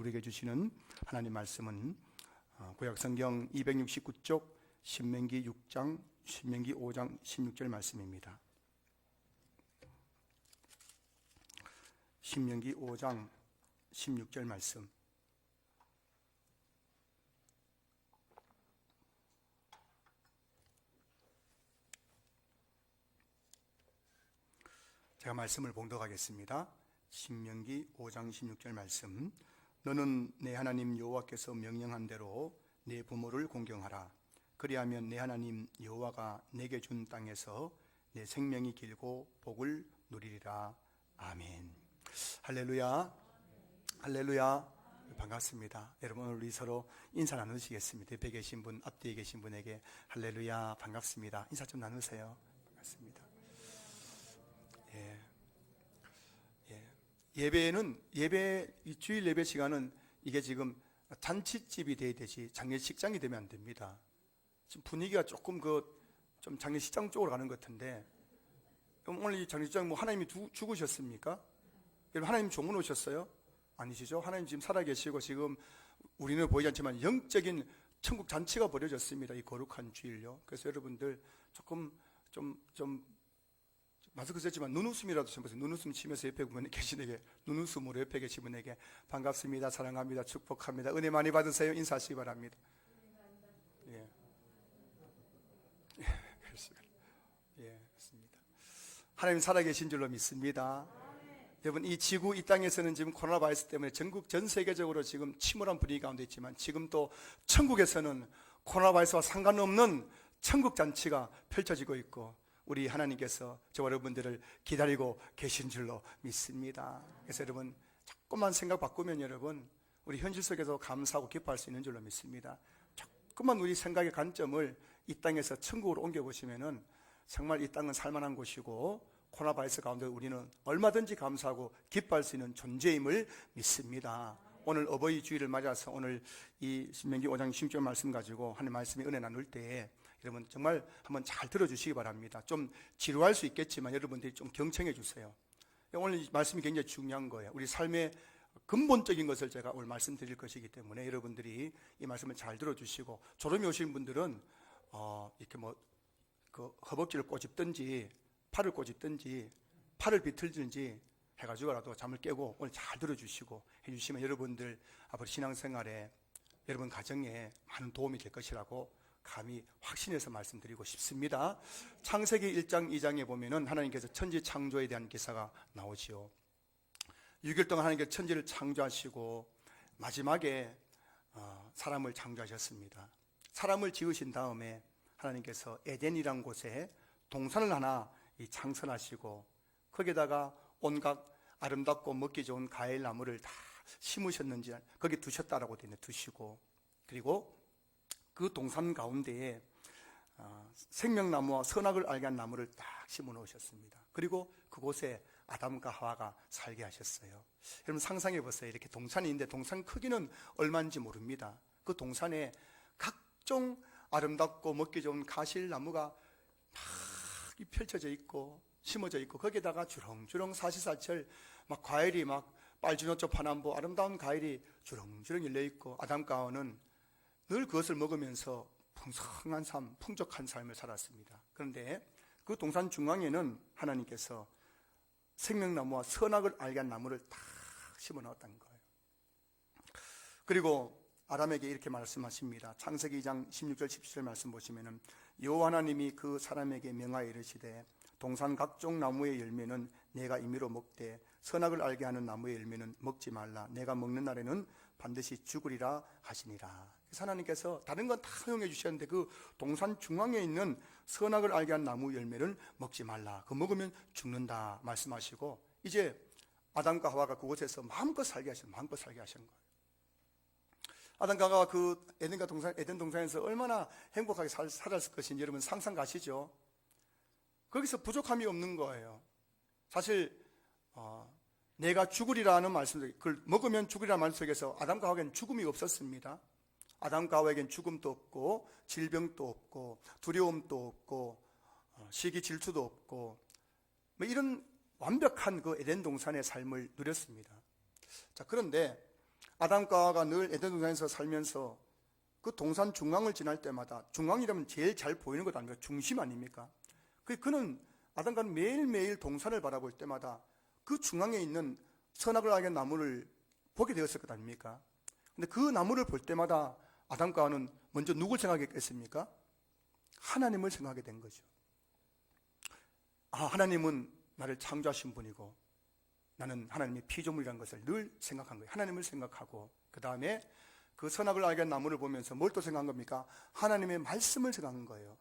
우리에게 주시는 하나님 말씀은 구약성경 269쪽 신명기 6장, 신명기 5장 16절 말씀입니다. 신명기 5장 16절 말씀. 제가 말씀을 봉독하겠습니다. 신명기 5장 16절 말씀. 너는 내 하나님 여호와께서 명령한 대로 내 부모를 공경하라. 그리하면 내 하나님 여호와가 내게 준 땅에서 내 생명이 길고 복을 누리리라. 아멘. 할렐루야. 할렐루야. 반갑습니다. 여러분, 우리 서로 인사 나누시겠습니다. 옆에 계신 분, 앞뒤에 계신 분에게 할렐루야, 반갑습니다. 인사 좀 나누세요. 반갑습니다. 주일 예배 시간은 이게 지금 잔치집이 돼야 되지 장례식장이 되면 안 됩니다. 지금 분위기가 조금 좀 장례식장 쪽으로 가는 것 같은데, 오늘 이 장례식장 하나님이 죽으셨습니까? 여러분, 하나님 종은 오셨어요? 아니시죠? 하나님 지금 살아계시고 지금 우리는 보이지 않지만 영적인 천국 잔치가 벌어졌습니다. 이 거룩한 주일요. 그래서 여러분들 조금 마스크 썼지만 눈웃음이라도 좀 보세요. 눈웃음 치면서 옆에 계신 분에게, 눈웃음으로 옆에 계신 분에게 반갑습니다, 사랑합니다, 축복합니다, 은혜 많이 받으세요 인사하시기 바랍니다. 그렇습니다. 하나님 살아계신 줄로 믿습니다. 여러분, 이 지구, 이 땅에서는 지금 코로나 바이러스 때문에 전 세계적으로 지금 침울한 분위기 가운데 있지만, 지금 또 천국에서는 코로나 바이러스와 상관없는 천국 잔치가 펼쳐지고 있고, 우리 하나님께서 저와 여러분들을 기다리고 계신 줄로 믿습니다. 그래서 여러분, 조금만 생각 바꾸면 여러분, 우리 현실 속에서 감사하고 기뻐할 수 있는 줄로 믿습니다. 조금만 우리 생각의 관점을 이 땅에서 천국으로 옮겨보시면은 정말 이 땅은 살만한 곳이고, 코로나 바이러스 가운데 우리는 얼마든지 감사하고 기뻐할 수 있는 존재임을 믿습니다. 오늘 어버이 주일을 맞아서 오늘 이 신명기 5장 16절 말씀 가지고 하나님 말씀의 은혜 나눌 때에 여러분 정말 한번 잘 들어주시기 바랍니다. 좀 지루할 수 있겠지만 여러분들이 좀 경청해 주세요. 오늘 이 말씀이 굉장히 중요한 거예요. 우리 삶의 근본적인 것을 제가 오늘 말씀드릴 것이기 때문에 여러분들이 이 말씀을 잘 들어주시고, 졸음이 오신 분들은 이렇게 허벅지를 꼬집든지 팔을 꼬집든지 팔을 비틀든지 해가지고라도 잠을 깨고 오늘 잘 들어주시고 해주시면 여러분들 앞으로 신앙생활에, 여러분 가정에 많은 도움이 될 것이라고 감히 확신해서 말씀드리고 싶습니다. 창세기 1장 2장에 보면은 하나님께서 천지 창조에 대한 기사가 나오지요. 6일 동안 하나님께서 천지를 창조하시고 마지막에 사람을 창조하셨습니다. 사람을 지으신 다음에 하나님께서 에덴이란 곳에 동산을 하나 창설하시고, 거기에다가 온갖 아름답고 먹기 좋은 과일 나무를 다 심으셨는지 거기 두셨다라고 되어 있네. 두시고, 그리고 그 동산 가운데에 생명나무와 선악을 알게 한 나무를 딱 심어 놓으셨습니다. 그리고 그곳에 아담과 하와가 살게 하셨어요. 여러분 상상해 보세요. 이렇게 동산이 있는데 동산 크기는 얼마인지 모릅니다. 그 동산에 각종 아름답고 먹기 좋은 가실나무가 막 펼쳐져 있고 심어져 있고, 거기에다가 주렁주렁 사시사철 막 과일이 막 빨주노초 파남보 아름다운 과일이 주렁주렁 열려 있고, 아담과 하와는 늘 그것을 먹으면서 풍성한 삶, 풍족한 삶을 살았습니다. 그런데 그 동산 중앙에는 하나님께서 생명나무와 선악을 알게 한 나무를 딱 심어 넣었다는 거예요. 그리고 아담에게 이렇게 말씀하십니다. 창세기 2장 16절 17절 말씀 보시면은, 여호와 하나님이 그 사람에게 명하여 이르시되 동산 각종 나무의 열매는 내가 임의로 먹되 선악을 알게 하는 나무의 열매는 먹지 말라. 내가 먹는 날에는 반드시 죽으리라 하시니라. 그래서 하나님께서 다른 건 다 허용해 주셨는데 그 동산 중앙에 있는 선악을 알게 한 나무 열매를 먹지 말라. 그거 먹으면 죽는다 말씀하시고, 이제 아담과 하와가 그곳에서 마음껏 살게 하신 거예요. 아담과 하와가 그 에덴 동산에서 얼마나 행복하게 살았을 것인지 여러분 상상 가시죠? 거기서 부족함이 없는 거예요. 사실 내가 죽으리라는 말씀, 그걸 먹으면 죽으리라는 말씀 속에서 아담과 하와에게는 죽음이 없었습니다. 아담과 하와에게는 죽음도 없고 질병도 없고 두려움도 없고 시기 질투도 없고 이런 완벽한 그 에덴 동산의 삶을 누렸습니다. 자, 그런데 아담과 하와가 늘 에덴 동산에서 살면서 그 동산 중앙을 지날 때마다, 중앙이라면 제일 잘 보이는 것 아닙니까? 중심 아닙니까? 그는 아담과 매일매일 동산을 바라볼 때마다 그 중앙에 있는 선악을 알게 나무를 보게 되었을 것 아닙니까? 근데 그 나무를 볼 때마다 아담과 하와는 먼저 누굴 생각했겠습니까? 하나님을 생각하게 된 거죠. 하나님은 나를 창조하신 분이고 나는 하나님의 피조물이라는 것을 늘 생각한 거예요. 하나님을 생각하고 그 다음에 그 선악을 알게 한 나무를 보면서 뭘 또 생각한 겁니까? 하나님의 말씀을 생각한 거예요.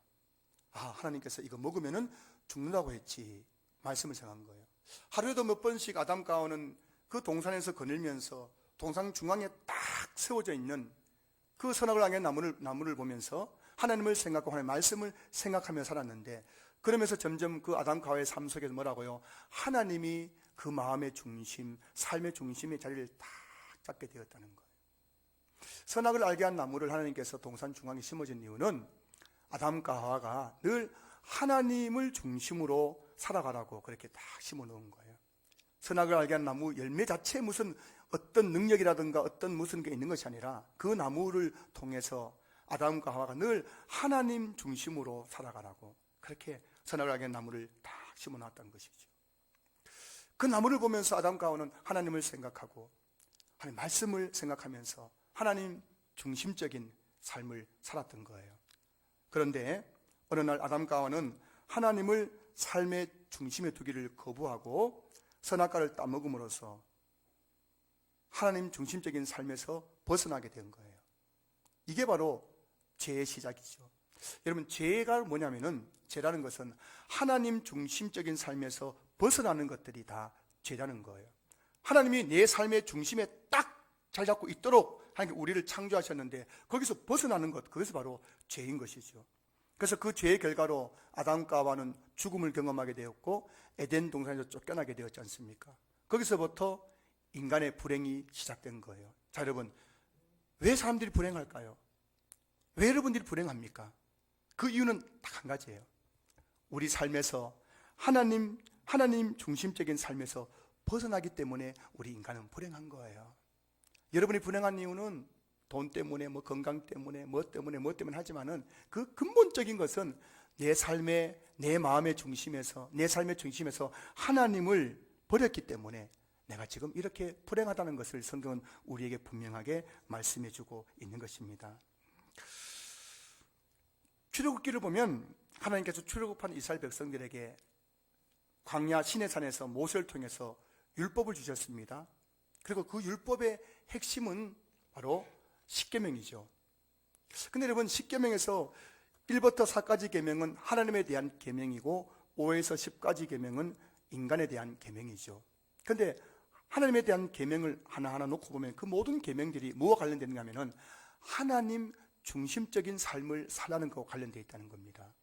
하나님께서 이거 먹으면 죽는다고 했지. 말씀을 생각한 거예요. 하루에도 몇 번씩 아담과 하와는 그 동산에서 거닐면서 동산 중앙에 딱 세워져 있는 그 선악을 알게 한 나무를 보면서 하나님을 생각하고 하나님의 말씀을 생각하며 살았는데, 그러면서 점점 그 아담과 하와의 삶 속에서 뭐라고요? 하나님이 그 마음의 중심, 삶의 중심의 자리를 딱 잡게 되었다는 거예요. 선악을 알게 한 나무를 하나님께서 동산 중앙에 심어준 이유는 아담과 하와가 늘 하나님을 중심으로 살아가라고 그렇게 딱 심어 놓은 거예요. 선악을 알게 한 나무 열매 자체에 무슨 어떤 능력이라든가 어떤 무슨 게 있는 것이 아니라 그 나무를 통해서 아담과 하와가 늘 하나님 중심으로 살아가라고 그렇게 선악을 알게 한 나무를 딱 심어 놨다는 것이죠. 그 나무를 보면서 아담과 하와는 하나님을 생각하고 하나님 말씀을 생각하면서 하나님 중심적인 삶을 살았던 거예요. 그런데 어느 날 아담과 하와는 하나님을 삶의 중심에 두기를 거부하고 선악과를 따먹음으로써 하나님 중심적인 삶에서 벗어나게 된 거예요. 이게 바로 죄의 시작이죠. 여러분, 죄가 뭐냐면은, 죄라는 것은 하나님 중심적인 삶에서 벗어나는 것들이 다 죄라는 거예요. 하나님이 내 삶의 중심에 딱 잘 잡고 있도록 하나님 우리를 창조하셨는데 거기서 벗어나는 것, 그것이 바로 죄인 것이죠. 그래서 그 죄의 결과로 아담과 하와는 죽음을 경험하게 되었고 에덴 동산에서 쫓겨나게 되었지 않습니까? 거기서부터 인간의 불행이 시작된 거예요. 자, 여러분, 왜 사람들이 불행할까요? 왜 여러분들이 불행합니까? 그 이유는 딱 한 가지예요. 우리 삶에서 하나님 중심적인 삶에서 벗어나기 때문에 우리 인간은 불행한 거예요. 여러분이 불행한 이유는 돈 때문에, 건강 때문에, 뭐 때문에 하지만은 그 근본적인 것은 내 삶의, 내 마음의 중심에서, 내 삶의 중심에서 하나님을 버렸기 때문에 내가 지금 이렇게 불행하다는 것을 성경은 우리에게 분명하게 말씀해 주고 있는 것입니다. 출애굽기를 보면 하나님께서 출애굽한 이스라엘 백성들에게 광야 시내산에서 모세를 통해서 율법을 주셨습니다. 그리고 그 율법의 핵심은 바로 십계명이죠. 근데 여러분, 십계명에서 1부터 4까지 계명은 하나님에 대한 계명이고 5에서 10까지 계명은 인간에 대한 계명이죠. 그런데 하나님에 대한 계명을 하나하나 놓고 보면 그 모든 계명들이 뭐와 관련되는가 하면은 하나님 중심적인 삶을 살라는 것과 관련되어 있다는 겁니다.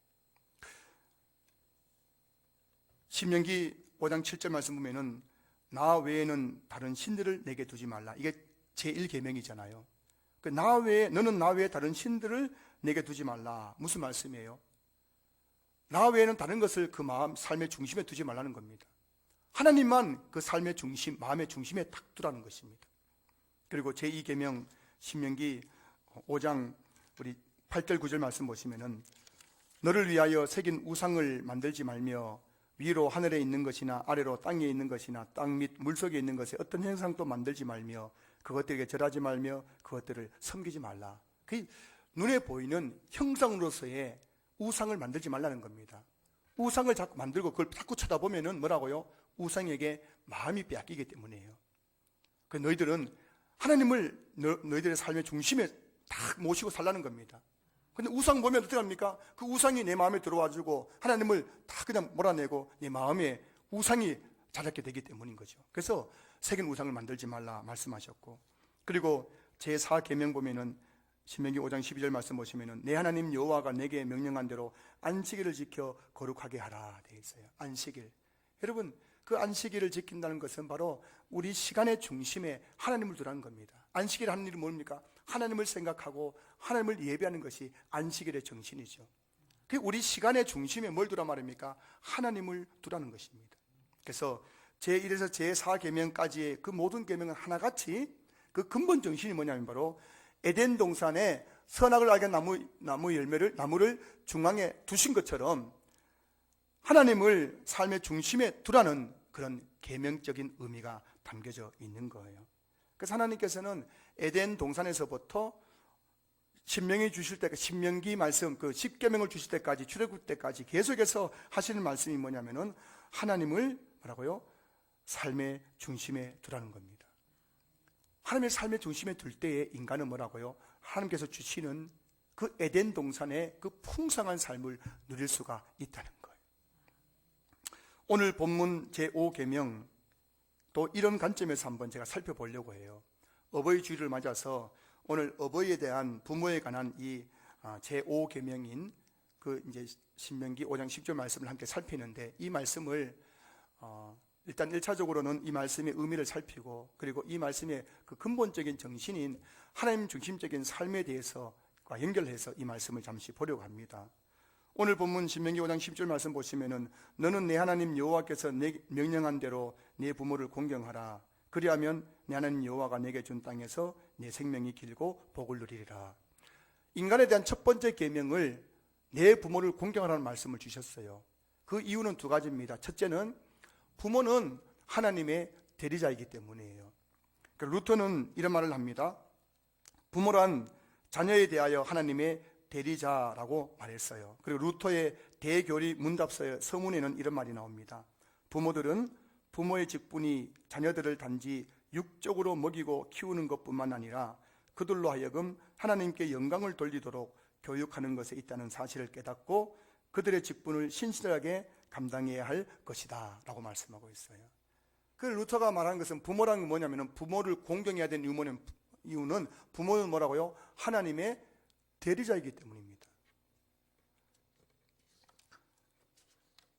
신명기 5장 7절 말씀 보면은 나 외에는 다른 신들을 내게 두지 말라. 이게 제1계명이잖아요. 너는 나 외에 다른 신들을 내게 두지 말라. 무슨 말씀이에요? 나 외에는 다른 것을 그 마음, 삶의 중심에 두지 말라는 겁니다. 하나님만 그 삶의 중심, 마음의 중심에 딱 두라는 것입니다. 그리고 제2계명 신명기 5장 우리 8절 9절 말씀 보시면은 너를 위하여 새긴 우상을 만들지 말며 위로 하늘에 있는 것이나 아래로 땅에 있는 것이나 땅 및 물속에 있는 것에 어떤 형상도 만들지 말며 그것들에게 절하지 말며 그것들을 섬기지 말라. 그 눈에 보이는 형상으로서의 우상을 만들지 말라는 겁니다. 우상을 자꾸 만들고 그걸 자꾸 쳐다보면은 뭐라고요? 우상에게 마음이 빼앗기기 때문이에요. 그 너희들은 하나님을 너희들의 삶의 중심에 딱 모시고 살라는 겁니다. 근데 우상 보면 어떻게 합니까? 그 우상이 내 마음에 들어와주고 하나님을 다 그냥 몰아내고 내 마음에 우상이 자랐게 되기 때문인 거죠. 그래서 새긴 우상을 만들지 말라 말씀하셨고, 그리고 제4계명 보면은 신명기 5장 12절 말씀 보시면은 내 하나님 여호와가 내게 명령한 대로 안식일을 지켜 거룩하게 하라 되어 있어요. 안식일. 여러분, 그 안식일을 지킨다는 것은 바로 우리 시간의 중심에 하나님을 두라는 겁니다. 안식일 하는 일이 뭡니까? 하나님을 생각하고 하나님을 예배하는 것이 안식일의 정신이죠. 그 우리 시간의 중심에 뭘 두란 말입니까? 하나님을 두라는 것입니다. 그래서 제1에서 제4계명까지의 그 모든 계명은 하나같이 그 근본 정신이 뭐냐면 바로 에덴 동산에 선악을 알게 나무를 중앙에 두신 것처럼 하나님을 삶의 중심에 두라는 그런 계명적인 의미가 담겨져 있는 거예요. 그래서 하나님께서는 에덴 동산에서부터 신명기 주실 때, 신명기 말씀, 그 10계명을 주실 때까지, 출애굽 때까지 계속해서 하시는 말씀이 뭐냐면은 하나님을 뭐라고요? 삶의 중심에 두라는 겁니다. 하나님의 삶의 중심에 둘 때에 인간은 뭐라고요? 하나님께서 주시는 그 에덴 동산의 그 풍성한 삶을 누릴 수가 있다는 거예요. 오늘 본문 제5계명 또 이런 관점에서 한번 제가 살펴보려고 해요. 어버이 주일을 맞아서 오늘 어버이에 대한 부모에 관한 이 제5계명인 그 이제 신명기 5장 10절 말씀을 함께 살피는데, 이 말씀을 일단 1차적으로는 이 말씀의 의미를 살피고, 그리고 이 말씀의 그 근본적인 정신인 하나님 중심적인 삶에 대해서 연결해서 이 말씀을 잠시 보려고 합니다. 오늘 본문 신명기 5장 10절 말씀 보시면은 너는 내 하나님 여호와께서 내 명령한 대로 내 부모를 공경하라. 그리하면 내 하나님 여호와가 내게 준 땅에서 내 생명이 길고 복을 누리리라. 인간에 대한 첫 번째 계명을 내 부모를 공경하라는 말씀을 주셨어요. 그 이유는 두 가지입니다. 첫째는 부모는 하나님의 대리자이기 때문이에요. 루터는 이런 말을 합니다. 부모란 자녀에 대하여 하나님의 대리자라고 말했어요. 그리고 루터의 대교리 문답서의 서문에는 이런 말이 나옵니다. 부모들은 부모의 직분이 자녀들을 단지 육적으로 먹이고 키우는 것뿐만 아니라 그들로 하여금 하나님께 영광을 돌리도록 교육하는 것에 있다는 사실을 깨닫고 그들의 직분을 신실하게 감당해야 할 것이다 라고 말씀하고 있어요. 그 루터가 말하는 것은 부모라는 게 뭐냐면 부모를 공경해야 되는 이유는 부모는 뭐라고요? 하나님의 대리자이기 때문입니다.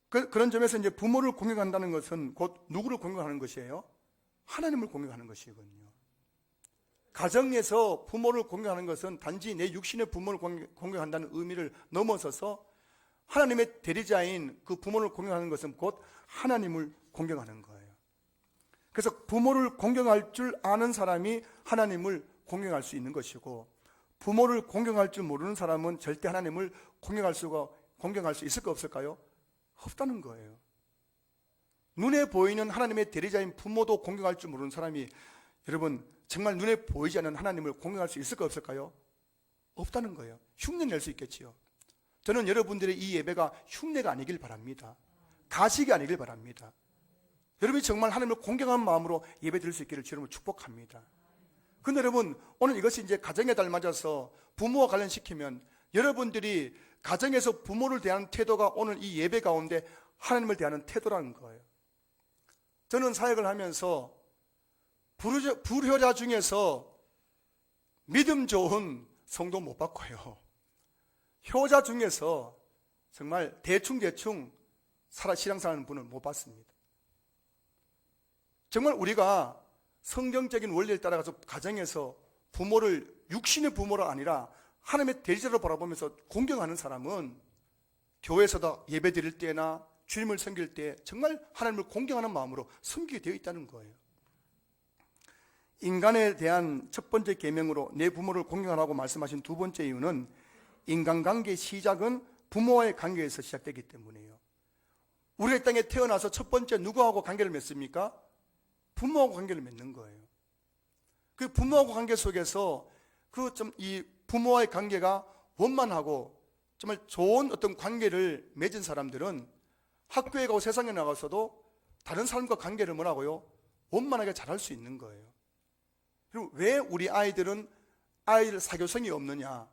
그런 점에서 이제 부모를 공경한다는 것은 곧 누구를 공경하는 것이에요? 하나님을 공경하는 것이거든요. 가정에서 부모를 공경하는 것은 단지 내 육신의 부모를 공경한다는 의미를 넘어서서 하나님의 대리자인 그 부모를 공경하는 것은 곧 하나님을 공경하는 거예요. 그래서 부모를 공경할 줄 아는 사람이 하나님을 공경할 수 있는 것이고, 부모를 공경할 줄 모르는 사람은 절대 하나님을 공경할 수 있을까 없을까요? 없다는 거예요. 눈에 보이는 하나님의 대리자인 부모도 공경할 줄 모르는 사람이 여러분 정말 눈에 보이지 않는 하나님을 공경할 수 있을까 없을까요? 없다는 거예요. 흉내 낼 수 있겠지요. 저는 여러분들의 이 예배가 흉내가 아니길 바랍니다. 가식이 아니길 바랍니다. 여러분이 정말 하나님을 공경하는 마음으로 예배 드릴 수 있기를 주님을 축복합니다. 근데 여러분, 오늘 이것이 이제 가정의 달 맞아서 부모와 관련시키면 여러분들이 가정에서 부모를 대하는 태도가 오늘 이 예배 가운데 하나님을 대하는 태도라는 거예요. 저는 사역을 하면서 불효자 중에서 믿음 좋은 성도 못 봤고요. 효자 중에서 정말 대충 신앙생활하는 분을 못 봤습니다. 정말 우리가 성경적인 원리를 따라가서 가정에서 부모를 육신의 부모가 아니라 하나님의 대리자로 바라보면서 공경하는 사람은 교회에서도 예배 드릴 때나 주님을 섬길 때 정말 하나님을 공경하는 마음으로 섬기게 되어 있다는 거예요. 인간에 대한 첫 번째 계명으로 내 부모를 공경하라고 말씀하신 두 번째 이유는 인간관계의 시작은 부모와의 관계에서 시작되기 때문이에요. 우리가 이 땅에 태어나서 첫 번째 누구하고 관계를 맺습니까? 부모하고 관계를 맺는 거예요. 그 부모하고 관계 속에서 이 부모와의 관계가 원만하고 정말 좋은 어떤 관계를 맺은 사람들은 학교에 가고 세상에 나가서도 다른 사람과 관계를 뭐라고요? 원만하게 잘할 수 있는 거예요. 그리고 왜 우리 아이들은 아이들 사교성이 없느냐?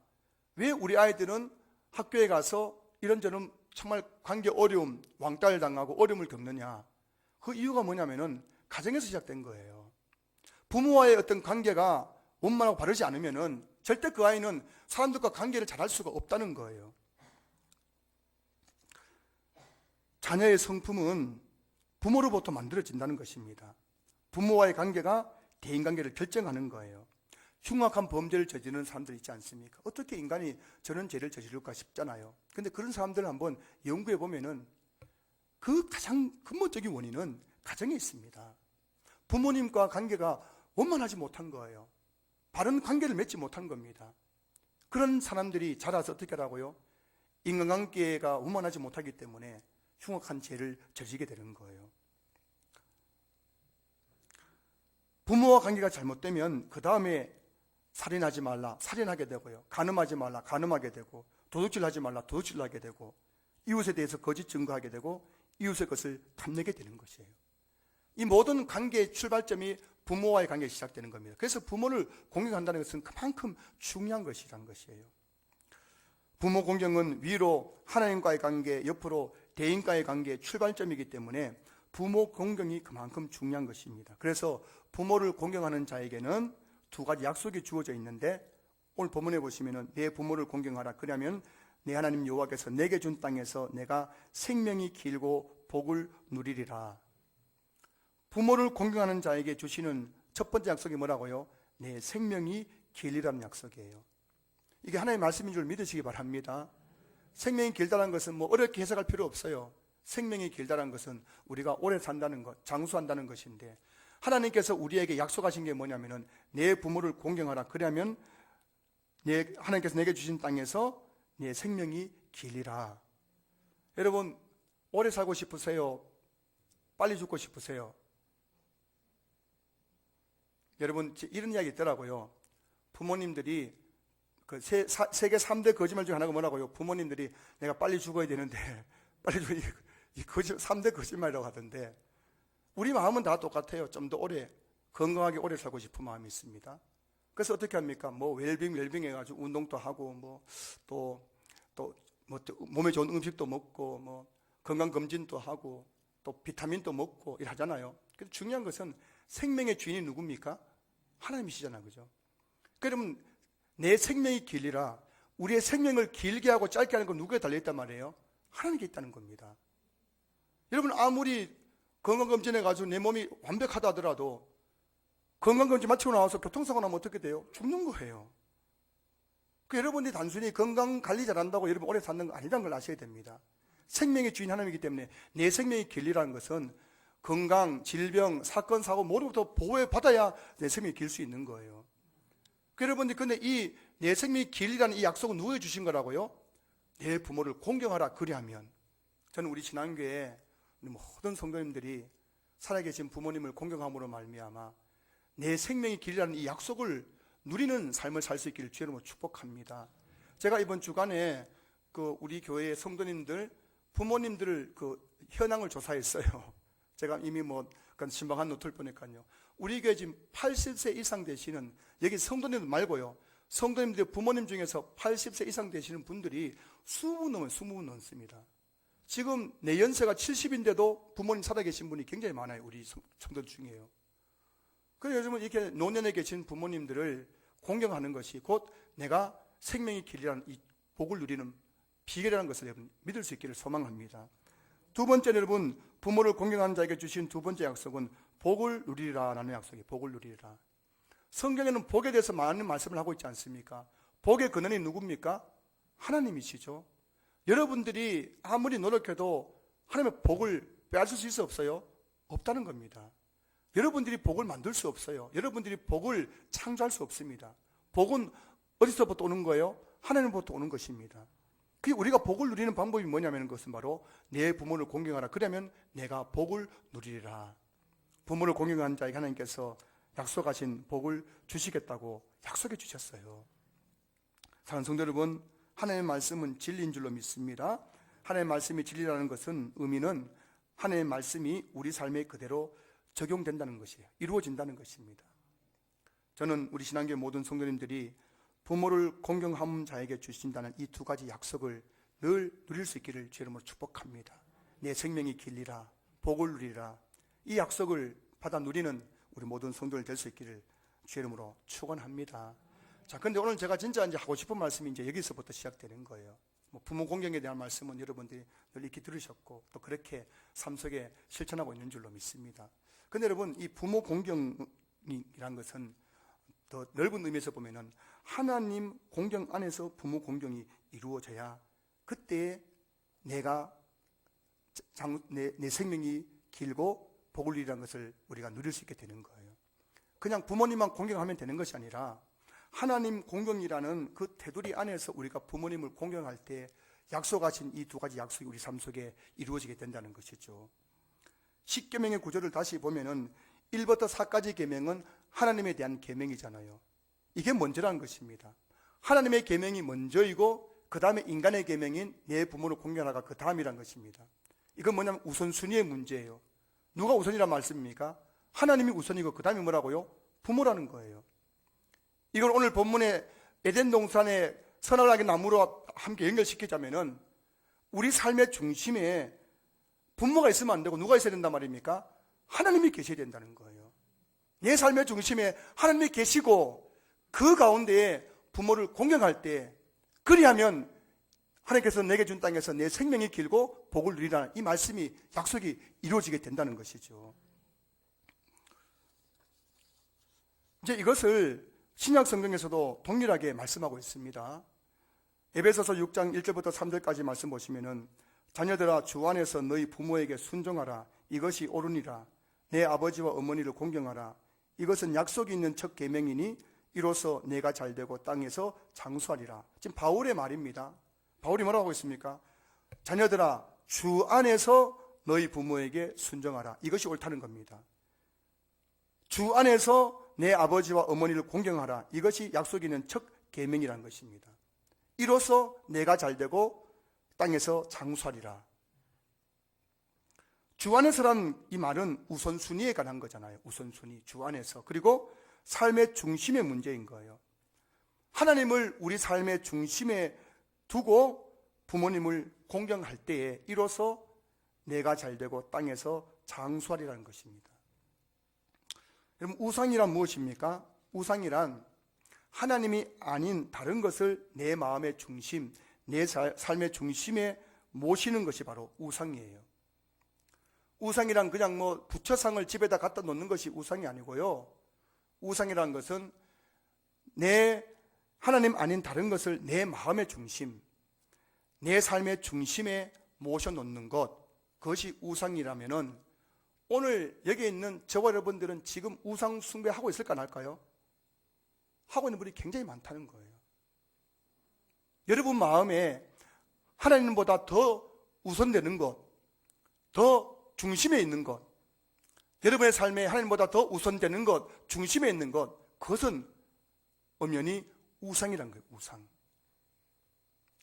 왜 우리 아이들은 학교에 가서 이런저런 정말 관계 어려움, 왕따를 당하고 어려움을 겪느냐? 그 이유가 뭐냐면은 가정에서 시작된 거예요. 부모와의 어떤 관계가 원만하고 바르지 않으면은 절대 그 아이는 사람들과 관계를 잘할 수가 없다는 거예요. 자녀의 성품은 부모로부터 만들어진다는 것입니다. 부모와의 관계가 대인관계를 결정하는 거예요. 흉악한 범죄를 저지르는 사람들 있지 않습니까? 어떻게 인간이 저런 죄를 저지를까 싶잖아요. 근데 그런 사람들을 한번 연구해 보면은 그 가장 근본적인 원인은 가정에 있습니다. 부모님과 관계가 원만하지 못한 거예요. 바른 관계를 맺지 못한 겁니다. 그런 사람들이 자라서 어떻게 하라고요? 인간관계가 원만하지 못하기 때문에 흉악한 죄를 저지르게 되는 거예요. 부모와 관계가 잘못되면 그 다음에 살인하지 말라, 살인하게 되고요. 간음하지 말라, 간음하게 되고, 도둑질하지 말라, 도둑질하게 되고, 이웃에 대해서 거짓 증거하게 되고, 이웃의 것을 탐내게 되는 것이에요. 이 모든 관계의 출발점이 부모와의 관계가 시작되는 겁니다. 그래서 부모를 공경한다는 것은 그만큼 중요한 것이라는 것이에요. 부모 공경은 위로 하나님과의 관계, 옆으로 대인과의 관계의 출발점이기 때문에 부모 공경이 그만큼 중요한 것입니다. 그래서 부모를 공경하는 자에게는 두 가지 약속이 주어져 있는데, 오늘 본문에 보시면은 내 부모를 공경하라. 그러면 내 하나님 여호와께서 내게 준 땅에서 내가 생명이 길고 복을 누리리라. 부모를 공경하는 자에게 주시는 첫 번째 약속이 뭐라고요? 내 생명이 길리라는 약속이에요. 이게 하나님의 말씀인 줄 믿으시기 바랍니다. 생명이 길다는 것은 뭐 어렵게 해석할 필요 없어요. 생명이 길다는 것은 우리가 오래 산다는 것, 장수한다는 것인데, 하나님께서 우리에게 약속하신 게 뭐냐면은 내 부모를 공경하라. 그러면 하나님께서 내게 주신 땅에서 내 생명이 길리라. 여러분, 오래 살고 싶으세요? 빨리 죽고 싶으세요? 여러분, 이런 이야기 있더라고요. 부모님들이 그 세계 3대 거짓말 중 하나가 뭐라고요? 부모님들이 내가 빨리 죽어야 되는데 빨리 죽어, 이 3대 거짓말이라고 하던데, 우리 마음은 다 똑같아요. 좀 더 오래 건강하게 오래 살고 싶은 마음이 있습니다. 그래서 어떻게 합니까? 뭐 웰빙 해가지고 운동도 하고 또 몸에 좋은 음식도 먹고 뭐 건강 검진도 하고 또 비타민도 먹고 이러잖아요. 근데 중요한 것은 생명의 주인이 누굽니까? 하나님이시잖아요, 그죠? 그러면 내 생명이 길리라. 우리의 생명을 길게 하고 짧게 하는 건 누구에 달려있단 말이에요? 하나님께 있다는 겁니다. 여러분, 아무리 건강검진해가지고 내 몸이 완벽하다 하더라도 건강검진 마치고 나와서 교통사고 나면 어떻게 돼요? 죽는 거예요. 여러분이 단순히 건강관리 잘한다고 여러분 오래 사는 거 아니라는 걸 아셔야 됩니다. 생명의 주인 하나님이기 때문에 내 생명이 길리라는 것은 건강, 질병, 사건, 사고 모두부터 보호받아야 내 생명이 길 수 있는 거예요. 여러분들, 근데 이 내 생명이 길리라는 이 약속은 누구에 주신 거라고요? 내 부모를 공경하라. 그리하면, 저는 우리 신앙교회 모든 성도님들이 살아계신 부모님을 공경함으로 말미암아 내 생명이 길이라는 이 약속을 누리는 삶을 살 수 있기를 주님으로 축복합니다. 제가 이번 주간에 우리 교회의 성도님들, 부모님들 현황을 조사했어요. 제가 이미 신방한 노트를 보니까요. 우리 교회 지금 80세 이상 되시는, 여기 성도님들 말고요, 성도님들 부모님 중에서 80세 이상 되시는 분들이 20분 넘습니다. 지금 내 연세가 70인데도 부모님 살아계신 분이 굉장히 많아요. 우리 성도들 중에요. 그래서 요즘은 이렇게 노년에 계신 부모님들을 공경하는 것이 곧 내가 생명의 길이라는 이 복을 누리는 비결이라는 것을 여러분 믿을 수 있기를 소망합니다. 두 번째, 여러분, 부모를 공경하는 자에게 주신 두 번째 약속은 복을 누리리라라는 약속이에요. 복을 누리리라. 성경에는 복에 대해서 많은 말씀을 하고 있지 않습니까? 복의 근원이 누굽니까? 하나님이시죠. 여러분들이 아무리 노력해도 하나님의 복을 빼앗을 수 있어 없어요? 없다는 겁니다. 여러분들이 복을 만들 수 없어요. 여러분들이 복을 창조할 수 없습니다. 복은 어디서부터 오는 거예요? 하나님으로부터 오는 것입니다. 그 우리가 복을 누리는 방법이 뭐냐면 그것은 바로 내 부모를 공경하라. 그러면 내가 복을 누리리라. 부모를 공경하는 자에게 하나님께서 약속하신 복을 주시겠다고 약속해 주셨어요. 사랑하는 성도 여러분, 하나님의 말씀은 진리인 줄로 믿습니다. 하나님의 말씀이 진리라는 것은 의미는 하나님의 말씀이 우리 삶에 그대로 적용된다는 것이에요. 이루어진다는 것입니다. 저는 우리 신앙교회 모든 성도님들이 부모를 공경하는 자에게 주신다는 이 두 가지 약속을 늘 누릴 수 있기를 주의 이름으로 축복합니다. 내 생명이 길리라, 복을 누리라. 이 약속을 받아 누리는 우리 모든 성도들 될 수 있기를 주의 이름으로 축원합니다. 자, 근데 오늘 제가 진짜 하고 싶은 말씀이 여기서부터 시작되는 거예요. 부모 공경에 대한 말씀은 여러분들이 늘 익히 들으셨고 또 그렇게 삶 속에 실천하고 있는 줄로 믿습니다. 근데 여러분, 이 부모 공경이란 것은 더 넓은 의미에서 보면은 하나님 공경 안에서 부모 공경이 이루어져야 그때 내 생명이 길고 복을 누리라는 것을 우리가 누릴 수 있게 되는 거예요. 그냥 부모님만 공경하면 되는 것이 아니라 하나님 공경이라는 그 테두리 안에서 우리가 부모님을 공경할 때 약속하신 이 두 가지 약속이 우리 삶 속에 이루어지게 된다는 것이죠. 10계명의 구조를 다시 보면은 1부터 4까지 계명은 하나님에 대한 계명이잖아요. 이게 먼저라는 것입니다. 하나님의 계명이 먼저이고 그 다음에 인간의 계명인 내 부모를 공경하라가 그 다음이란 것입니다. 이건 뭐냐면 우선순위의 문제예요. 누가 우선이란 말씀입니까? 하나님이 우선이고 그 다음이 뭐라고요? 부모라는 거예요. 이걸 오늘 본문에 에덴 동산의 선악의 나무로 함께 연결시키자면은 우리 삶의 중심에 부모가 있으면 안 되고 누가 있어야 된단 말입니까? 하나님이 계셔야 된다는 거예요. 내 삶의 중심에 하나님이 계시고 그 가운데에 부모를 공경할 때 그리하면 하나님께서 내게 준 땅에서 내 생명이 길고 복을 누리라는 이 말씀이 약속이 이루어지게 된다는 것이죠. 이제 이것을 신약 성경에서도 동일하게 말씀하고 있습니다. 에베소서 6장 1절부터 3절까지 말씀 보시면은 자녀들아 주 안에서 너희 부모에게 순종하라. 이것이 옳으니라. 내 아버지와 어머니를 공경하라. 이것은 약속이 있는 첫 계명이니 이로써 내가 잘되고 땅에서 장수하리라. 지금 바울의 말입니다. 바울이 뭐라고 하고 있습니까? 자녀들아 주 안에서 너희 부모에게 순종하라. 이것이 옳다는 겁니다. 주 안에서 내 아버지와 어머니를 공경하라. 이것이 약속이 있는 첫 계명이라는 것입니다. 이로써 내가 잘되고 땅에서 장수하리라. 주 안에서란 이 말은 우선순위에 관한 거잖아요. 우선순위, 주 안에서. 그리고 삶의 중심의 문제인 거예요. 하나님을 우리 삶의 중심에 두고 부모님을 공경할 때에 이로써 내가 잘되고 땅에서 장수하리라는 것입니다. 여러분, 우상이란 무엇입니까? 우상이란 하나님이 아닌 다른 것을 내 마음의 중심, 내 삶의 중심에 모시는 것이 바로 우상이에요. 우상이란 그냥 뭐 부처상을 집에다 갖다 놓는 것이 우상이 아니고요. 우상이라는 것은 내 하나님 아닌 다른 것을 내 마음의 중심, 내 삶의 중심에 모셔놓는 것, 그것이 우상이라면은 오늘 여기 있는 저와 여러분들은 지금 우상 숭배하고 있을까 안 할까요? 하고 있는 분이 굉장히 많다는 거예요. 여러분 마음에 하나님보다 더 우선되는 것, 더 중심에 있는 것, 여러분의 삶에 하나님보다 더 우선되는 것, 중심에 있는 것, 그것은 엄연히 우상이라는 거예요. 우상.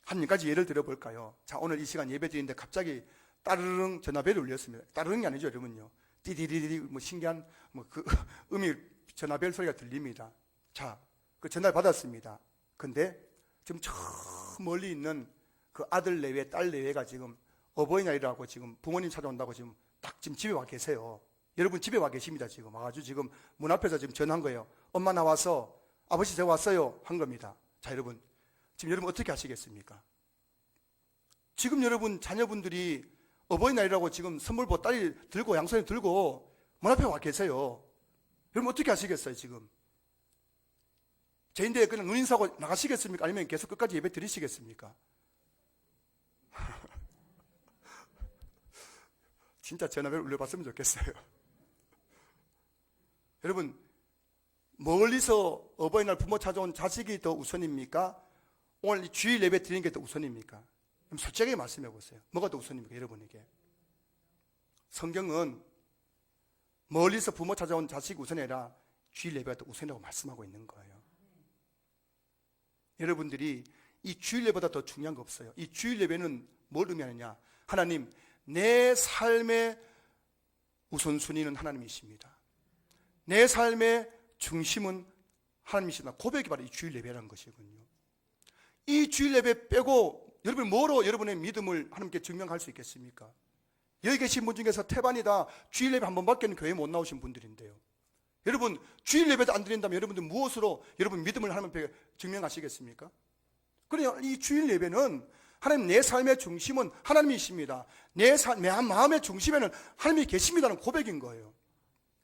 한 가지 예를 들어볼까요? 자, 오늘 이 시간 예배 드리는데 갑자기 따르릉 전화벨이 울렸습니다. 따르릉이 아니죠, 여러분요. 띠디디디 뭐 신기한 그 음이 전화벨 소리가 들립니다. 자, 그 전화를 받았습니다. 근데 지금 저 멀리 있는 그 아들 내외, 딸 내외가 지금 어버이날이라고 지금 부모님 찾아온다고 지금 딱 지금 집에 와 계세요. 여러분 집에 와 계십니다. 지금 와가지고 지금 문 앞에서 지금 전화한 거예요. 엄마 나와서 아버지 제가 왔어요 한 겁니다. 자, 여러분 지금 여러분 어떻게 하시겠습니까? 지금 여러분 자녀분들이 어버이날이라고 지금 선물 보따리 들고 양손에 들고 문 앞에 와 계세요. 여러분 어떻게 하시겠어요? 지금 제인데 그냥 눈인사하고 나가시겠습니까? 아니면 계속 끝까지 예배 드리시겠습니까? 진짜 전화벨 울려봤으면 좋겠어요. 여러분 멀리서 어버이날 부모 찾아온 자식이 더 우선입니까? 오늘 이 주일 예배 드리는 게 더 우선입니까? 그럼 솔직하게 말씀해 보세요. 뭐가 더 우선입니까? 여러분에게. 성경은 멀리서 부모 찾아온 자식이 우선이 아니라 주일 예배가 더 우선이라고 말씀하고 있는 거예요. 여러분들이 이 주일 예배보다 더 중요한 거 없어요. 이 주일 예배는 뭘 의미하느냐? 하나님, 내 삶의 우선순위는 하나님이십니다. 내 삶의 중심은 하나님이시다. 고백이 바로 이 주일 예배라는 것이군요. 이 주일 예배 빼고 여러분 뭐로 여러분의 믿음을 하나님께 증명할 수 있겠습니까? 여기 계신 분 중에서 태반이다 주일 예배 한 번밖에 교회에 못 나오신 분들인데요. 여러분 주일 예배도 안 드린다면 여러분들 무엇으로 여러분 믿음을 하나님께 증명하시겠습니까? 그래요. 이 주일 예배는 하나님 내 삶의 중심은 하나님이십니다. 내 마음의 중심에는 하나님이 계십니다는 고백인 거예요.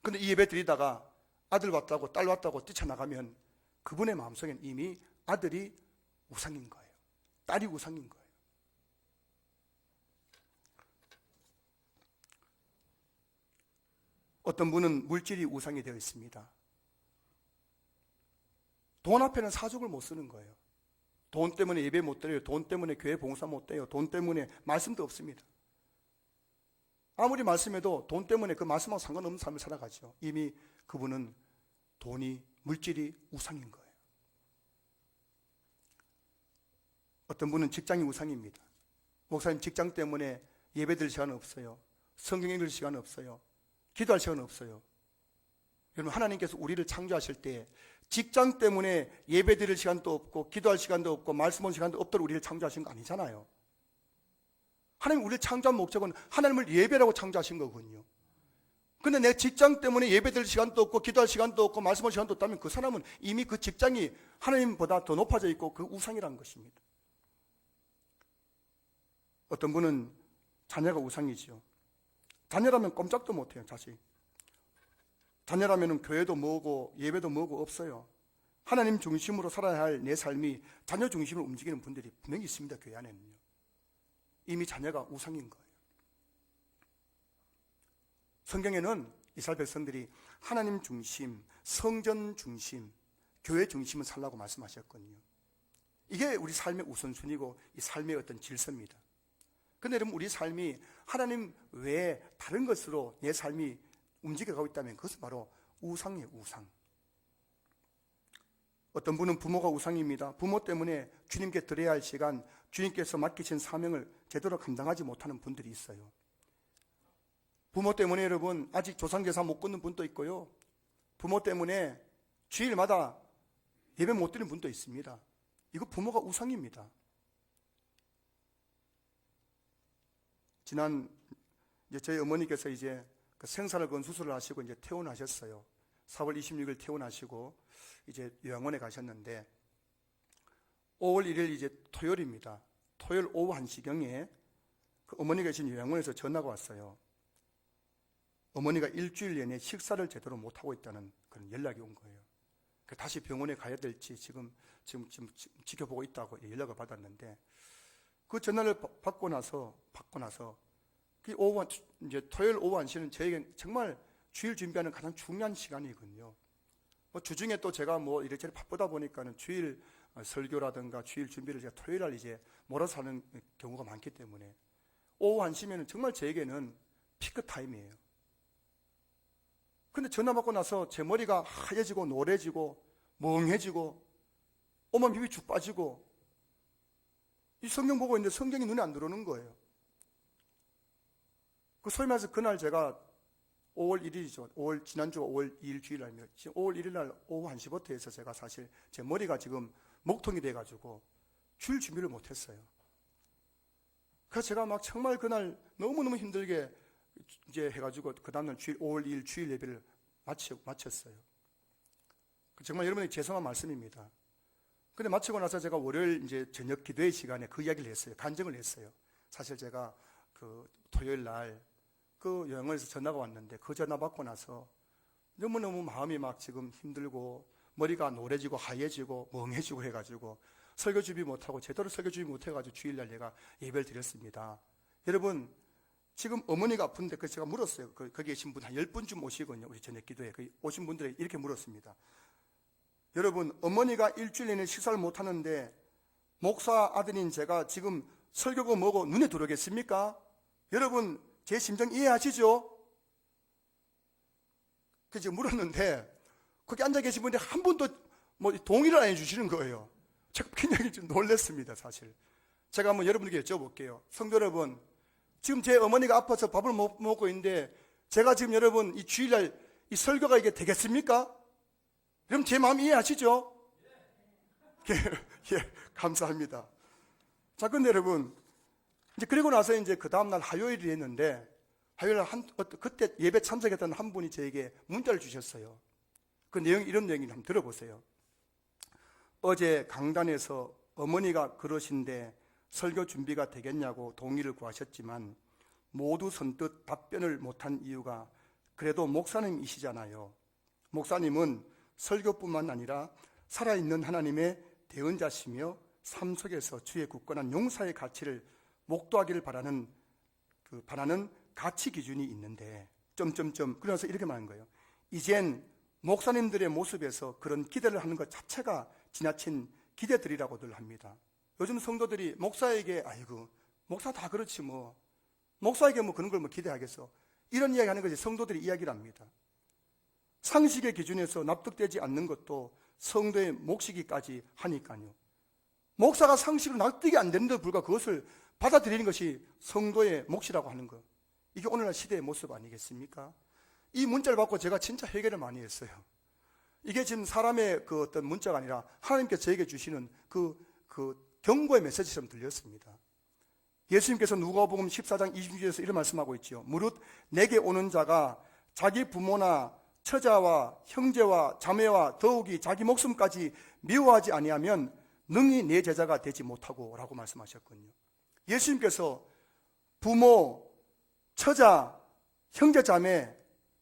그런데 이 예배 드리다가 아들 왔다고 딸 왔다고 뛰쳐나가면 그분의 마음속엔 이미 아들이 우상인 거예요. 딸이 우상인 거예요. 어떤 분은 물질이 우상이 되어 있습니다. 돈 앞에는 사족을 못 쓰는 거예요. 돈 때문에 예배 못 드려요. 돈 때문에 교회 봉사 못 돼요. 돈 때문에 말씀도 없습니다. 아무리 말씀해도 돈 때문에 그 말씀하고 상관없는 삶을 살아가죠. 이미 그분은 돈이, 물질이 우상인 거예요. 어떤 분은 직장이 우상입니다. 목사님 직장 때문에 예배드릴 시간 없어요. 성경 읽을 시간 없어요. 기도할 시간 없어요. 여러분, 하나님께서 우리를 창조하실 때 직장 때문에 예배드릴 시간도 없고 기도할 시간도 없고 말씀 할 시간도 없도록 우리를 창조하신 거 아니잖아요. 하나님 우리를 창조한 목적은 하나님을 예배라고 창조하신 거군요. 근데 내 직장 때문에 예배드릴 시간도 없고 기도할 시간도 없고 말씀할 시간도 없다면 그 사람은 이미 그 직장이 하나님보다 더 높아져 있고 그 우상이라는 것입니다. 어떤 분은 자녀가 우상이지요. 자녀라면 꼼짝도 못해요. 자식. 자녀라면 교회도 뭐고 예배도 뭐고 없어요. 하나님 중심으로 살아야 할 내 삶이 자녀 중심으로 움직이는 분들이 분명히 있습니다. 교회 안에는요. 이미 자녀가 우상인 거예요. 성경에는 이스라엘 백성들이 하나님 중심, 성전 중심, 교회 중심을 살라고 말씀하셨거든요. 이게 우리 삶의 우선순위고 이 삶의 어떤 질서입니다. 그런데 여러분, 우리 삶이 하나님 외에 다른 것으로 내 삶이 움직여가고 있다면 그것은 바로 우상이에요. 우상. 어떤 분은 부모가 우상입니다. 부모 때문에 주님께 드려야 할 시간, 주님께서 맡기신 사명을 제대로 감당하지 못하는 분들이 있어요. 부모 때문에 여러분 아직 조상제사 못 끊는 분도 있고요. 부모 때문에 주일마다 예배 못 드리는 분도 있습니다. 이거 부모가 우상입니다. 지난 저희 어머니께서 이제 그 생사를 건 수술을 하시고 이제 퇴원하셨어요. 4월 26일 퇴원하시고 이제 요양원에 가셨는데 5월 1일 이제 토요일입니다. 토요일 오후 1시경에 그 어머니가 계신 요양원에서 전화가 왔어요. 어머니가 일주일 내내 식사를 제대로 못하고 있다는 그런 연락이 온 거예요. 다시 병원에 가야 될지 지금 지켜보고 있다고 연락을 받았는데 그 전화를 받고 나서 그 오후 이제 토요일 오후 1시는 저에게 정말 주일 준비하는 가장 중요한 시간이거든요. 주중에 또 제가 이래저래 바쁘다 보니까는 주일 설교라든가 주일 준비를 제가 토요일 날 이제 몰아서 하는 경우가 많기 때문에 오후 1시면은 정말 저에게는 피크 타임이에요. 근데 전화 받고 나서 제 머리가 하얘지고 노래지고 멍해지고 온몸 힘이 쭉 빠지고 이 성경 보고 있는데 성경이 눈에 안 들어오는 거예요. 그 소위 말해서 그날 제가 5월 1일이죠. 지난주가 5월 2일 주일날입니다. 5월 1일 날 오후 1시부터 해서 제가 사실 제 머리가 지금 목통이 돼가지고 주일 준비를 못했어요. 그래서 제가 막 정말 그날 너무너무 힘들게 이제 해가지고 그 다음날 5월 2일 주일 예배를 마쳤어요. 정말 여러분에게 죄송한 말씀입니다. 근데 마치고 나서 제가 월요일 이제 저녁 기도회 시간에 그 이야기를 했어요. 간증을 했어요. 사실 제가 그 토요일 날 그 요양원에서 전화가 왔는데 그 전화 받고 나서 너무너무 마음이 막 지금 힘들고 머리가 노래지고 하얘지고 멍해지고 해가지고 설교 준비 못하고 제대로 설교 준비 못해가지고 주일날 내가 예배를 드렸습니다. 여러분, 지금 어머니가 아픈데 그 제가 물었어요. 거기 계신 분 한 10분쯤 오시거든요. 우리 저녁 기도에 오신 분들에게 이렇게 물었습니다. 여러분, 어머니가 일주일 내내 식사를 못하는데 목사 아들인 제가 지금 설교가 뭐고 눈에 들어오겠습니까? 여러분, 제 심정 이해하시죠? 그래서 물었는데 거기 앉아 계신 분들이 한 분도 동의를 안 해주시는 거예요. 제가 굉장히 좀 놀랐습니다. 사실 제가 한번 여러분에게 여쭤볼게요. 성도 여러분, 지금 제 어머니가 아파서 밥을 못 먹고 있는데 제가 지금 여러분 이 주일날 이 설교가 이게 되겠습니까? 여러분 제 마음 이해하시죠? 예, 감사합니다. 자, 근데 여러분 이제 그리고 나서 이제 그 다음날 화요일이 됐는데 화요일 그때 예배 참석했던 한 분이 저에게 문자를 주셨어요. 그 내용이 이런 내용을 한번 들어보세요. 어제 강단에서 어머니가 그러신데 설교 준비가 되겠냐고 동의를 구하셨지만 모두 선뜻 답변을 못한 이유가 그래도 목사님이시잖아요. 목사님은 설교뿐만 아니라 살아있는 하나님의 대언자시며 삶 속에서 주의 굳건한 용사의 가치를 목도하기를 바라는 가치 기준이 있는데 그래서 이렇게 말한 거예요. 이젠 목사님들의 모습에서 그런 기대를 하는 것 자체가 지나친 기대들이라고들 합니다. 요즘 성도들이 목사에게 아이고 목사 다 그렇지 뭐 목사에게 뭐 그런 걸 뭐 기대하겠어, 이런 이야기 하는 것이 성도들이 이야기를 합니다. 상식의 기준에서 납득되지 않는 것도 성도의 몫이기까지 하니까요. 목사가 상식으로 납득이 안 되는데도 불구하고 그것을 받아들이는 것이 성도의 몫이라고 하는 것, 이게 오늘날 시대의 모습 아니겠습니까? 이 문자를 받고 제가 진짜 회개를 많이 했어요. 이게 지금 사람의 그 어떤 문자가 아니라 하나님께서 저에게 주시는 그 경고의 메시지처럼 들렸습니다. 예수님께서 누가복음 14장 26절에서 이런 말씀하고 있죠. 무릇 내게 오는 자가 자기 부모나 처자와 형제와 자매와 더욱이 자기 목숨까지 미워하지 아니하면 능히 내 제자가 되지 못하고 라고 말씀하셨거든요. 예수님께서 부모, 처자, 형제, 자매,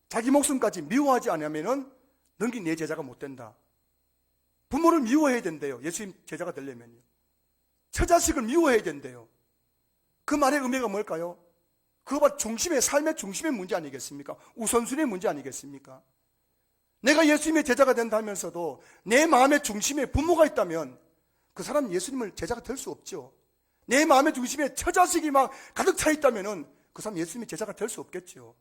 자기 목숨까지 미워하지 않으면 능히 내 제자가 못 된다. 부모를 미워해야 된대요. 예수님 제자가 되려면요. 처자식을 미워해야 된대요. 그 말의 의미가 뭘까요? 그거가 중심의, 삶의 중심의 문제 아니겠습니까? 우선순위의 문제 아니겠습니까? 내가 예수님의 제자가 된다면서도 내 마음의 중심에 부모가 있다면 그 사람은 예수님을 제자가 될 수 없죠. 내 마음의 중심에 처자식이 막 가득 차 있다면 그 사람 예수님의 제자가 될 수 없겠죠.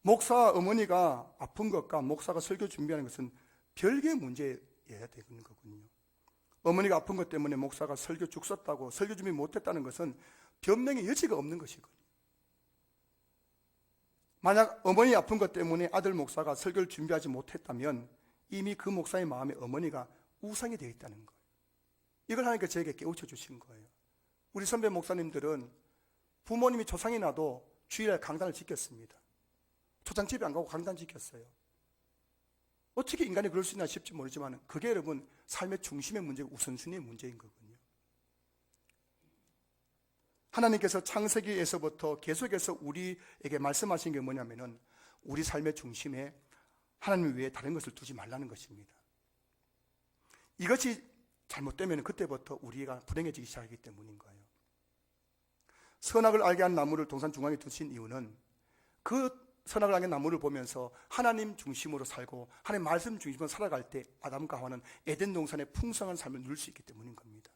목사 어머니가 아픈 것과 목사가 설교 준비하는 것은 별개의 문제여야 되는 거군요. 어머니가 아픈 것 때문에 목사가 설교 죽 썼다고, 설교 준비 못했다는 것은 변명의 여지가 없는 것이거든요. 만약 어머니 아픈 것 때문에 아들 목사가 설교를 준비하지 못했다면 이미 그 목사의 마음에 어머니가 우상이 되어 있다는 거예요. 이걸 하나님께서 저에게 깨우쳐 주신 거예요. 우리 선배 목사님들은 부모님이 조상이 나도 주일에 강단을 지켰습니다. 초장집에 안 가고 강단 지켰어요. 어떻게 인간이 그럴 수 있나 싶지 모르지만 그게 여러분 삶의 중심의 문제고 우선순위의 문제인 거군요. 하나님께서 창세기에서부터 계속해서 우리에게 말씀하신 게 뭐냐면은 우리 삶의 중심에 하나님 외에 다른 것을 두지 말라는 것입니다. 이것이 잘못되면 그때부터 우리가 불행해지기 시작하기 때문인 거예요. 선악을 알게 한 나무를 동산 중앙에 두신 이유는 그 선악을 알게 한 나무를 보면서 하나님 중심으로 살고 하나님 말씀 중심으로 살아갈 때 아담과 하와는 에덴 동산의 풍성한 삶을 누릴 수 있기 때문인 겁니다.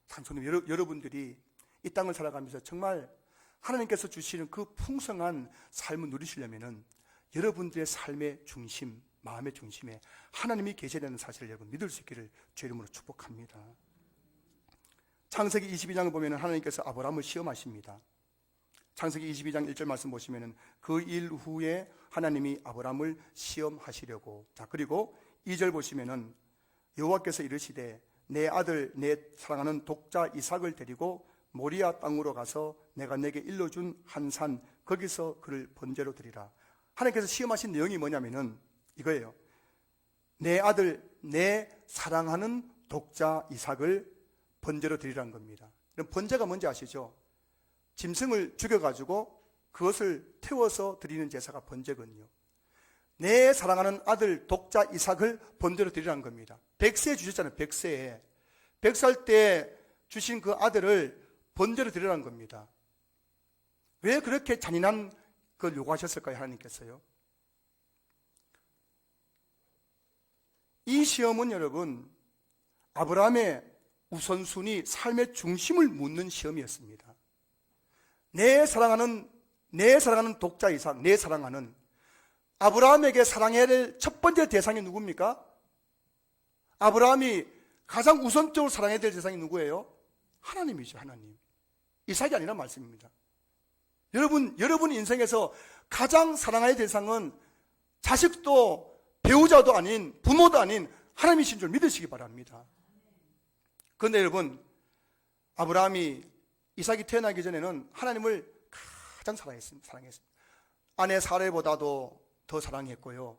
성도님, 여러분들이 이 땅을 살아가면서 정말 하나님께서 주시는 그 풍성한 삶을 누리시려면은 여러분들의 삶의 중심, 마음의 중심에 하나님이 계셔야 되는 사실을 여러분 믿을 수 있기를 주의 이름으로 축복합니다. 창세기 22장을 보면 하나님께서 아브라함을 시험하십니다. 창세기 22장 1절 말씀 보시면 그 일 후에 하나님이 아브라함을 시험하시려고, 자 그리고 2절 보시면 여호와께서 이르시되 내 아들 내 사랑하는 독자 이삭을 데리고 모리아 땅으로 가서 내가 내게 일러준 한 산 거기서 그를 번제로 드리라. 하나님께서 시험하신 내용이 뭐냐면은 이거예요. 내 아들 내 사랑하는 독자 이삭을 번제로 드리라는 겁니다. 그럼 번제가 뭔지 아시죠? 짐승을 죽여가지고 그것을 태워서 드리는 제사가 번제거든요. 내 사랑하는 아들 독자 이삭을 번제로 드리라는 겁니다. 100세 주셨잖아요. 100세에 100살 때 주신 그 아들을 번제로 드리라는 겁니다. 왜 그렇게 잔인한 걸 요구하셨을까요? 하나님께서요. 이 시험은 여러분 아브라함의 우선순위, 삶의 중심을 묻는 시험이었습니다. 내 사랑하는 독자 이삭, 내 사랑하는 아브라함에게 사랑해야 될 첫 번째 대상이 누굽니까? 아브라함이 가장 우선적으로 사랑해야 될 대상이 누구예요? 하나님이죠. 하나님. 이삭이 아니란 말씀입니다. 여러분 인생에서 가장 사랑해야 될 대상은 자식도 배우자도 아닌 부모도 아닌 하나님이신 줄 믿으시기 바랍니다. 그런데 여러분 아브라함이 이삭이 태어나기 전에는 하나님을 가장 사랑했습니다. 아내 사레보다도 더 사랑했고요.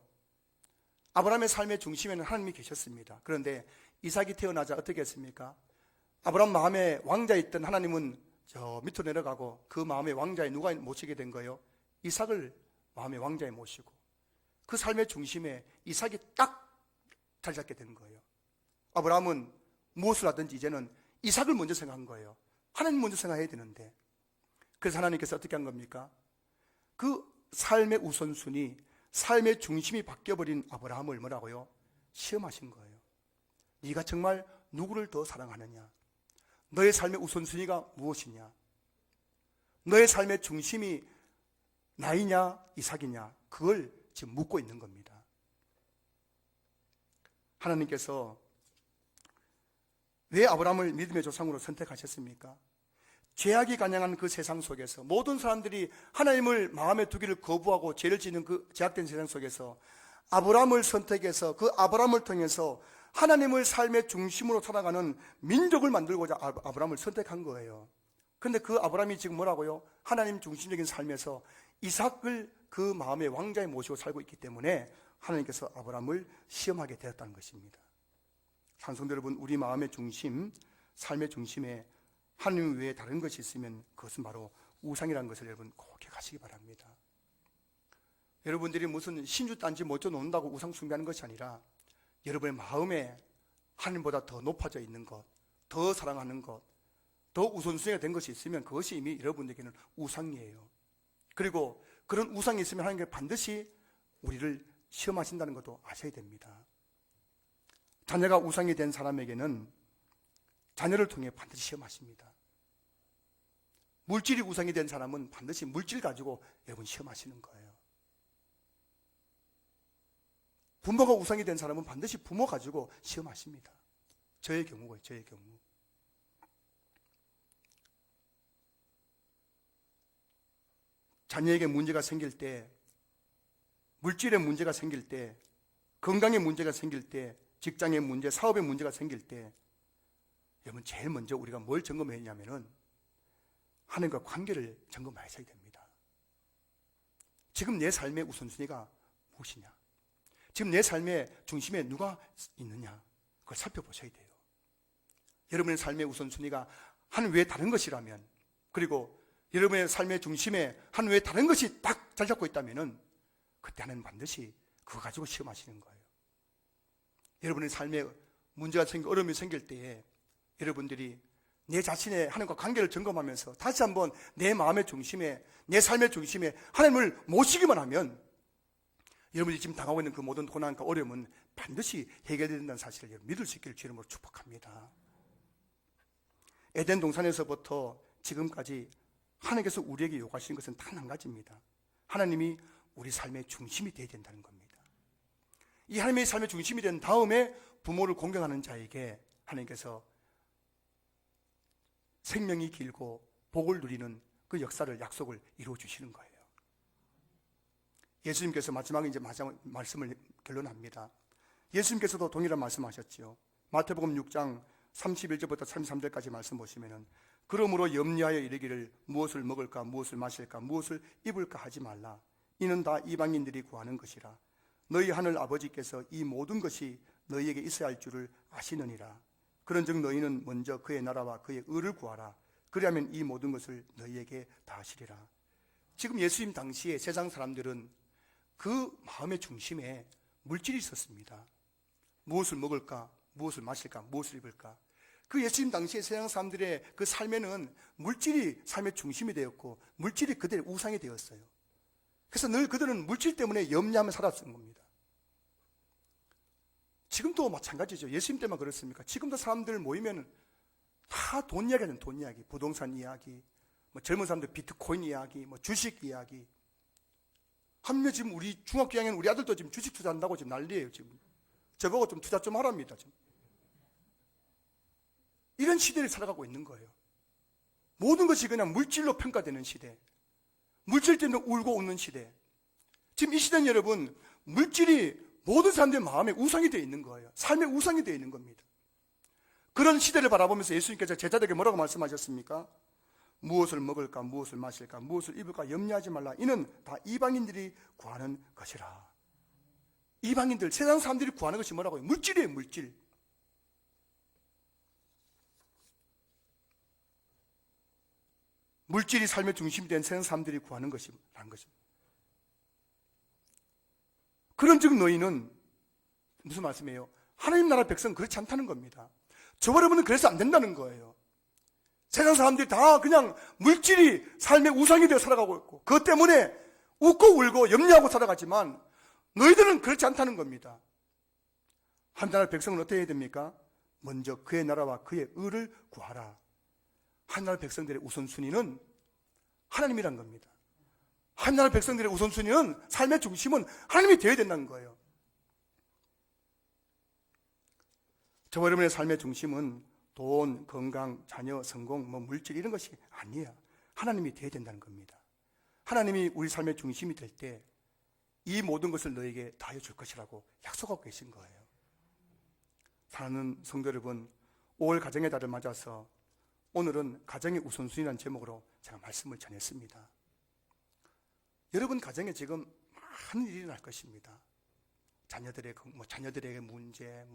아브라함의 삶의 중심에는 하나님이 계셨습니다. 그런데 이삭이 태어나자 어떻게 했습니까? 아브라함 마음에 왕자에 있던 하나님은 저 밑으로 내려가고 그 마음에 왕자에 누가 모시게 된 거예요? 이삭을 마음의 왕자에 모시고 그 삶의 중심에 이삭이 딱 자리 잡게 되는 거예요. 아브라함은 무엇을 하든지 이제는 이삭을 먼저 생각한 거예요. 하나님 먼저 생각해야 되는데, 그래서 하나님께서 어떻게 한 겁니까? 그 삶의 우선순위, 삶의 중심이 바뀌어버린 아브라함을 뭐라고요? 시험하신 거예요. 네가 정말 누구를 더 사랑하느냐? 너의 삶의 우선순위가 무엇이냐? 너의 삶의 중심이 나이냐 이삭이냐? 그걸 지금 묻고 있는 겁니다. 하나님께서 왜 아브라함을 믿음의 조상으로 선택하셨습니까? 죄악이 간영한 그 세상 속에서 모든 사람들이 하나님을 마음에 두기를 거부하고 죄를 짓는 그 죄악된 세상 속에서 아브라함을 선택해서 그 아브라함을 통해서 하나님을 삶의 중심으로 살아가는 민족을 만들고자 아브라함을 선택한 거예요. 그런데 그 아브라함이 지금 뭐라고요? 하나님 중심적인 삶에서 이삭을 그 마음의 왕자에 모시고 살고 있기 때문에 하나님께서 아브라함을 시험하게 되었다는 것입니다. 산성도 여러분, 우리 마음의 중심, 삶의 중심에 하나님 외에 다른 것이 있으면 그것은 바로 우상이라는 것을 여러분 꼭 기억하시기 바랍니다. 여러분들이 무슨 신주 딴지 못 놓는다고 우상 숭배하는 것이 아니라 여러분의 마음에 하나님보다 더 높아져 있는 것, 더 사랑하는 것, 더 우선순위가 된 것이 있으면 그것이 이미 여러분에게는 우상이에요. 그리고 그런 우상이 있으면 하나님께서 반드시 우리를 시험하신다는 것도 아셔야 됩니다. 자녀가 우상이 된 사람에게는 자녀를 통해 반드시 시험하십니다. 물질이 우상이 된 사람은 반드시 물질 가지고 여러분 시험하시는 거예요. 부모가 우상이 된 사람은 반드시 부모 가지고 시험하십니다. 저의 경우고요, 저의 경우. 자녀에게 문제가 생길 때, 물질의 문제가 생길 때, 건강의 문제가 생길 때, 직장의 문제, 사업의 문제가 생길 때, 여러분 제일 먼저 우리가 뭘 점검해야 하냐면은 하나님과 관계를 점검하셔야 됩니다. 지금 내 삶의 우선순위가 무엇이냐? 지금 내 삶의 중심에 누가 있느냐? 그걸 살펴보셔야 돼요. 여러분의 삶의 우선순위가 하나님 외에 다른 것이라면, 그리고 여러분의 삶의 중심에 하나님 외에 다른 것이 딱 잘 잡고 있다면은 그때 하나님 반드시 그거 가지고 시험하시는 거예요. 여러분의 삶에 문제가 생기고 어려움이 생길 때에 여러분들이 내 자신의 하나님과 관계를 점검하면서 다시 한번 내 마음의 중심에, 내 삶의 중심에 하나님을 모시기만 하면 여러분이 지금 당하고 있는 그 모든 고난과 어려움은 반드시 해결된다는 사실을 여러분 믿을 수 있기를 주님으로 축복합니다. 에덴 동산에서부터 지금까지 하나님께서 우리에게 요구하시는 것은 단 한 가지입니다. 하나님이 우리 삶의 중심이 되어야 된다는 겁니다. 이 하나님의 삶의 중심이 된 다음에 부모를 공경하는 자에게 하나님께서 생명이 길고 복을 누리는 그 역사를, 약속을 이루어 주시는 거예요. 예수님께서 마지막에 이제 마지막 말씀을 결론합니다. 예수님께서도 동일한 말씀하셨죠. 마태복음 6장 31절부터 33절까지 말씀 보시면은, 그러므로 염려하여 이르기를 무엇을 먹을까, 무엇을 마실까, 무엇을 입을까 하지 말라. 이는 다 이방인들이 구하는 것이라. 너희 하늘 아버지께서 이 모든 것이 너희에게 있어야 할 줄을 아시느니라. 그런즉 너희는 먼저 그의 나라와 그의 의를 구하라. 그리하면 이 모든 것을 너희에게 다 하시리라. 지금 예수님 당시에 세상 사람들은 그 마음의 중심에 물질이 있었습니다. 무엇을 먹을까, 무엇을 마실까, 무엇을 입을까. 그 예수님 당시에 세상 사람들의 그 삶에는 물질이 삶의 중심이 되었고 물질이 그들의 우상이 되었어요. 그래서 늘 그들은 물질 때문에 염려하며 살았던 겁니다. 지금도 마찬가지죠. 예수님 때만 그렇습니까? 지금도 사람들 모이면 다 돈 이야기 하는, 돈 이야기, 부동산 이야기, 뭐 젊은 사람들 비트코인 이야기, 뭐 주식 이야기. 한며 지금 우리 중학교 2학년 우리 아들도 지금 주식 투자한다고 지금 난리예요. 지금 저보고 좀 투자 좀 하랍니다. 지금 이런 시대를 살아가고 있는 거예요. 모든 것이 그냥 물질로 평가되는 시대, 물질 때문에 울고 웃는 시대. 지금 이 시대는 여러분 물질이 모든 사람들의 마음에 우상이 되어 있는 거예요. 삶의 우상이 되어 있는 겁니다. 그런 시대를 바라보면서 예수님께서 제자들에게 뭐라고 말씀하셨습니까? 무엇을 먹을까, 무엇을 마실까, 무엇을 입을까 염려하지 말라. 이는 다 이방인들이 구하는 것이라. 이방인들, 세상 사람들이 구하는 것이 뭐라고요? 물질이에요, 물질. 물질이 삶의 중심이 된 세상 사람들이 구하는 것이라는 것입니다. 그런즉 너희는 무슨 말씀이에요? 하나님 나라 백성은 그렇지 않다는 겁니다. 저와 여러분은 그래서 안 된다는 거예요. 세상 사람들이 다 그냥 물질이 삶의 우상이 되어 살아가고 있고 그것 때문에 웃고 울고 염려하고 살아가지만 너희들은 그렇지 않다는 겁니다. 하나님 백성은 어떻게 해야 됩니까? 먼저 그의 나라와 그의 의를 구하라. 하나님 백성들의 우선순위는 하나님이란 겁니다. 하나님 백성들의 우선순위는, 삶의 중심은 하나님이 되어야 된다는 거예요. 저와 여러분의 삶의 중심은 돈, 건강, 자녀, 성공, 물질 이런 것이 아니에요. 하나님이 되어야 된다는 겁니다. 하나님이 우리 삶의 중심이 될 때 이 모든 것을 너에게 다해 줄 것이라고 약속하고 계신 거예요. 사랑하는 성도 여러분, 5월 가정의 달을 맞아서 오늘은 가정의 우선순위라는 제목으로 제가 말씀을 전했습니다. 여러분 가정에 지금 많은 일이 일어날 것입니다. 자녀들의 문제,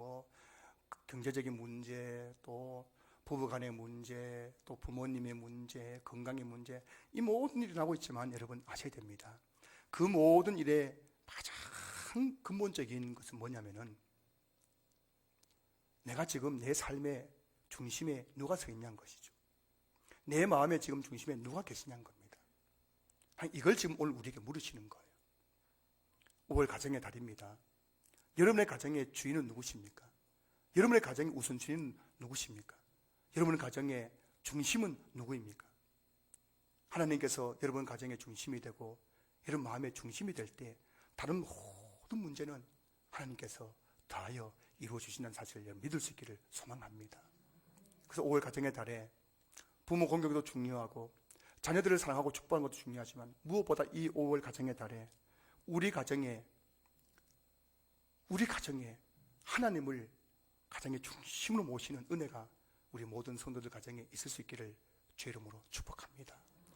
경제적인 문제, 또 부부간의 문제, 또 부모님의 문제, 건강의 문제, 이 모든 일이 나오고 있지만 여러분 아셔야 됩니다. 그 모든 일의 가장 근본적인 것은 뭐냐면은 내가 지금 내 삶의 중심에 누가 서 있냐는 것이죠. 내 마음의 지금 중심에 누가 계시냐는 겁니다. 이걸 지금 오늘 우리에게 물으시는 거예요. 5월 가정의 달입니다. 여러분의 가정의 주인은 누구십니까? 여러분의 가정의 우선순위는 누구십니까? 여러분의 가정의 중심은 누구입니까? 하나님께서 여러분 가정의 중심이 되고 여러분 마음의 중심이 될 때 다른 모든 문제는 하나님께서 다하여 이루어 주신다는 사실을 믿을 수 있기를 소망합니다. 그래서 5월 가정의 달에 부모 공경도 중요하고 자녀들을 사랑하고 축복하는 것도 중요하지만 무엇보다 이 5월 가정의 달에 우리 가정에 하나님을 가정의 중심으로 모시는 은혜가 우리 모든 성도들 가정에 있을 수 있기를 주의 이름으로 축복합니다.